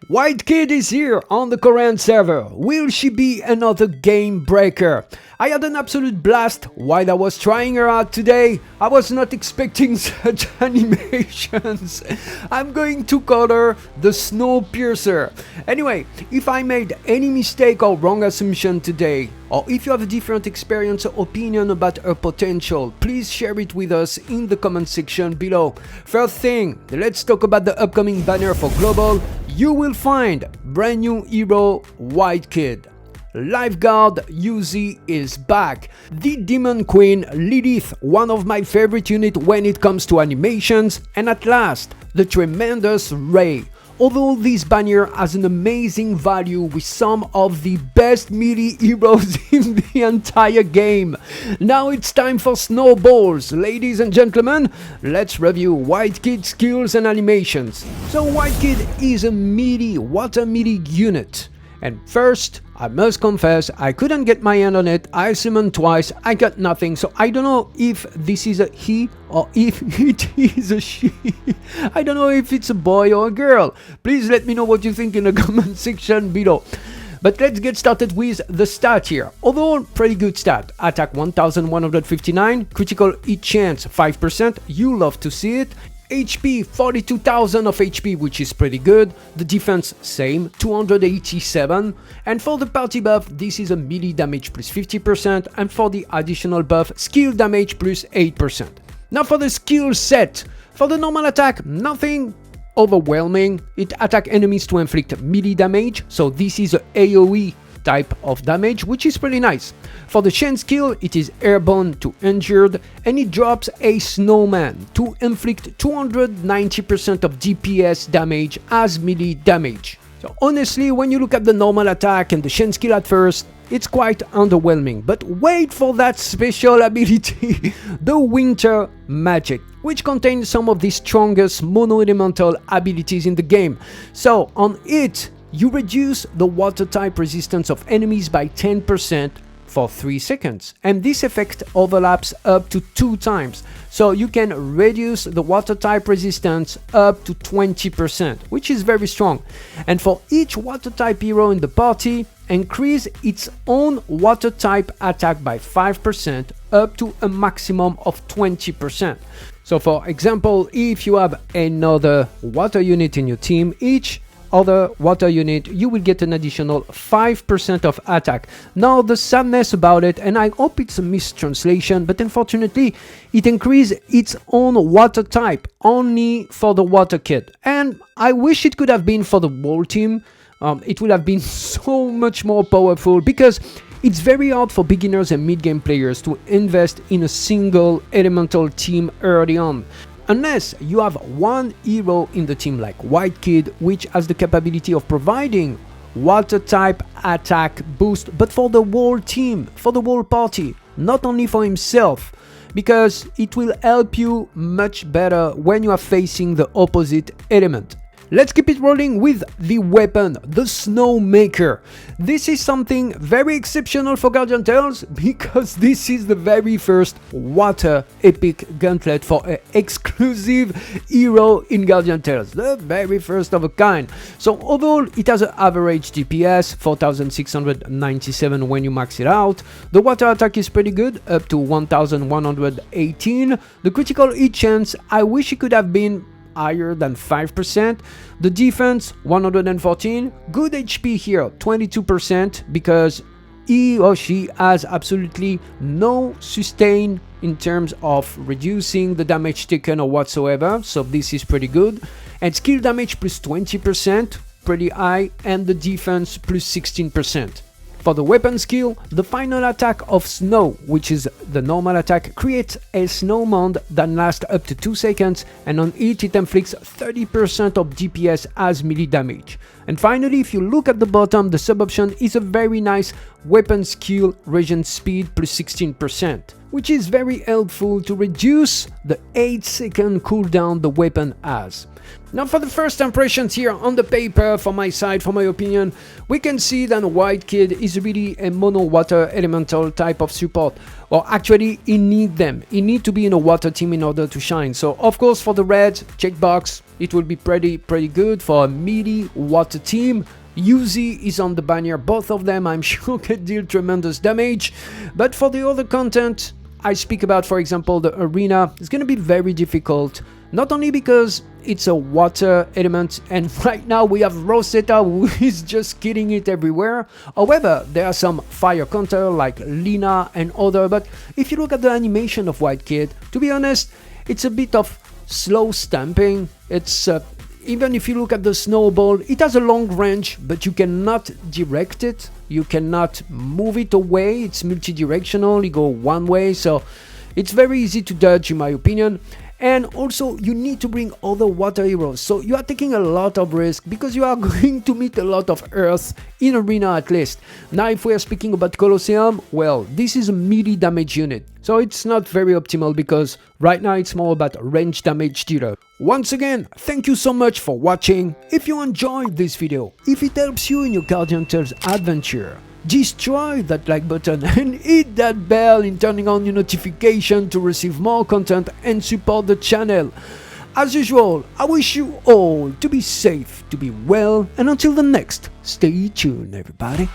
White Kid is here on the Korean server. Will she be another game breaker? I had an absolute blast while I was trying her out today. I was not expecting such animations. I'm going to call her the Snowpiercer. Anyway, if I made any mistake or wrong assumption today, or if you have a different experience or opinion about her potential, please share it with us in the comment section below. First thing, let's talk about the upcoming banner for Global. You will find brand new hero White Kid. Lifeguard Yuzi is back. The Demon Queen Lilith, one of my favorite units when it comes to animations. And at last, the tremendous Ray. Although this banner has an amazing value with some of the best melee heroes in the entire game. Now it's time for snowballs. Ladies and gentlemen, let's review White Kid's skills and animations. So White Kid is a melee water melee unit. And first, I must confess, I couldn't get my hand on it. I summoned twice, I got nothing. So I don't know if this is a he or if it is a she. I don't know if it's a boy or a girl. Please let me know what you think in the comment section below. But let's get started with the stat here. Overall, pretty good stat. Attack 1159, critical hit chance 5%. You love to see it. HP 42,000 of HP, which is pretty good. The defense same, 287. And for the party buff, this is a melee damage plus 50%, and for the additional buff, skill damage plus 8%. Now for the skill set. For the normal attack, nothing overwhelming. It attacks enemies to inflict melee damage, so this is a AoE type of damage, which is pretty nice. For the chain skill, it is airborne to injured, and it drops a snowman to inflict 290% of DPS damage as melee damage. So honestly, when you look at the normal attack and the chain skill at first, it's quite underwhelming. But wait for that special ability, the Winter Magic, which contains some of the strongest mono-elemental abilities in the game. So on it, you reduce the water type resistance of enemies by 10% for 3 seconds, and this effect overlaps up to 2 times, so you can reduce the water type resistance up to 20%, which is very strong. And for each water type hero in the party, increase its own water type attack by 5% up to a maximum of 20%. So for example, if you have another water unit in your team, each other water unit, you will get an additional 5% of attack. Now the sadness about it, and I hope it's a mistranslation, but unfortunately it increases its own water type only for the water kid, and I wish it could have been for the whole team. It would have been so much more powerful, because it's very hard for beginners and mid-game players to invest in a single elemental team early on. Unless you have one hero in the team like White Kid, which has the capability of providing water type attack boost, but for the whole team, for the whole party, not only for himself, because it will help you much better when you are facing the opposite element. Let's keep it rolling with the weapon, the Snowmaker. This is something very exceptional for Guardian Tales, because this is the very first water epic gauntlet for an exclusive hero in Guardian Tales, the very first of a kind. So overall, it has an average DPS, 4697 when you max it out. The water attack is pretty good, up to 1118. The critical hit chance, I wish it could have been higher than 5%. The defense 114, good HP here 22%, because he or she has absolutely no sustain in terms of reducing the damage taken or whatsoever, so this is pretty good. And skill damage plus 20%, pretty high, and the defense plus 16%. For the weapon skill, the final attack of Snow, which is the normal attack, creates a snow mound that lasts up to 2 seconds, and on it inflicts 30% of DPS as melee damage. And finally, if you look at the bottom, the sub option is a very nice weapon skill regen speed plus 16%, which is very helpful to reduce the 8-second cooldown the weapon has. Now for the first impressions here on the paper, from my side, for my opinion, we can see that White Kid is really a mono water elemental type of support. Well, actually, he needs them. He needs to be in a water team in order to shine. So of course for the red checkbox, it will be pretty good for a meaty water team. Yuzi is on the banner, both of them I'm sure can deal tremendous damage, but for the other content I speak about, for example the arena, it's gonna be very difficult, not only because it's a water element and right now we have Rosetta who is just killing it everywhere. However, there are some fire counter like Lina and other, but if you look at the animation of White Kid, to be honest, it's a bit of slow stamping. It's even if you look at the snowball, it has a long range, but you cannot direct it, you cannot move it away, it's multi-directional, you go one way, so it's very easy to dodge in my opinion. And also you need to bring other water heroes, so you are taking a lot of risk because you are going to meet a lot of earth in arena at least. Now if we are speaking about Colosseum, well, this is a melee damage unit, so it's not very optimal because right now it's more about range damage dealer. Once again, thank you so much for watching. If you enjoyed this video, if it helps you in your Guardian Tales adventure, destroy that like button and hit that bell in turning on your notification to receive more content and support the channel. As usual, I wish you all to be safe, to be well, and until the next, stay tuned everybody.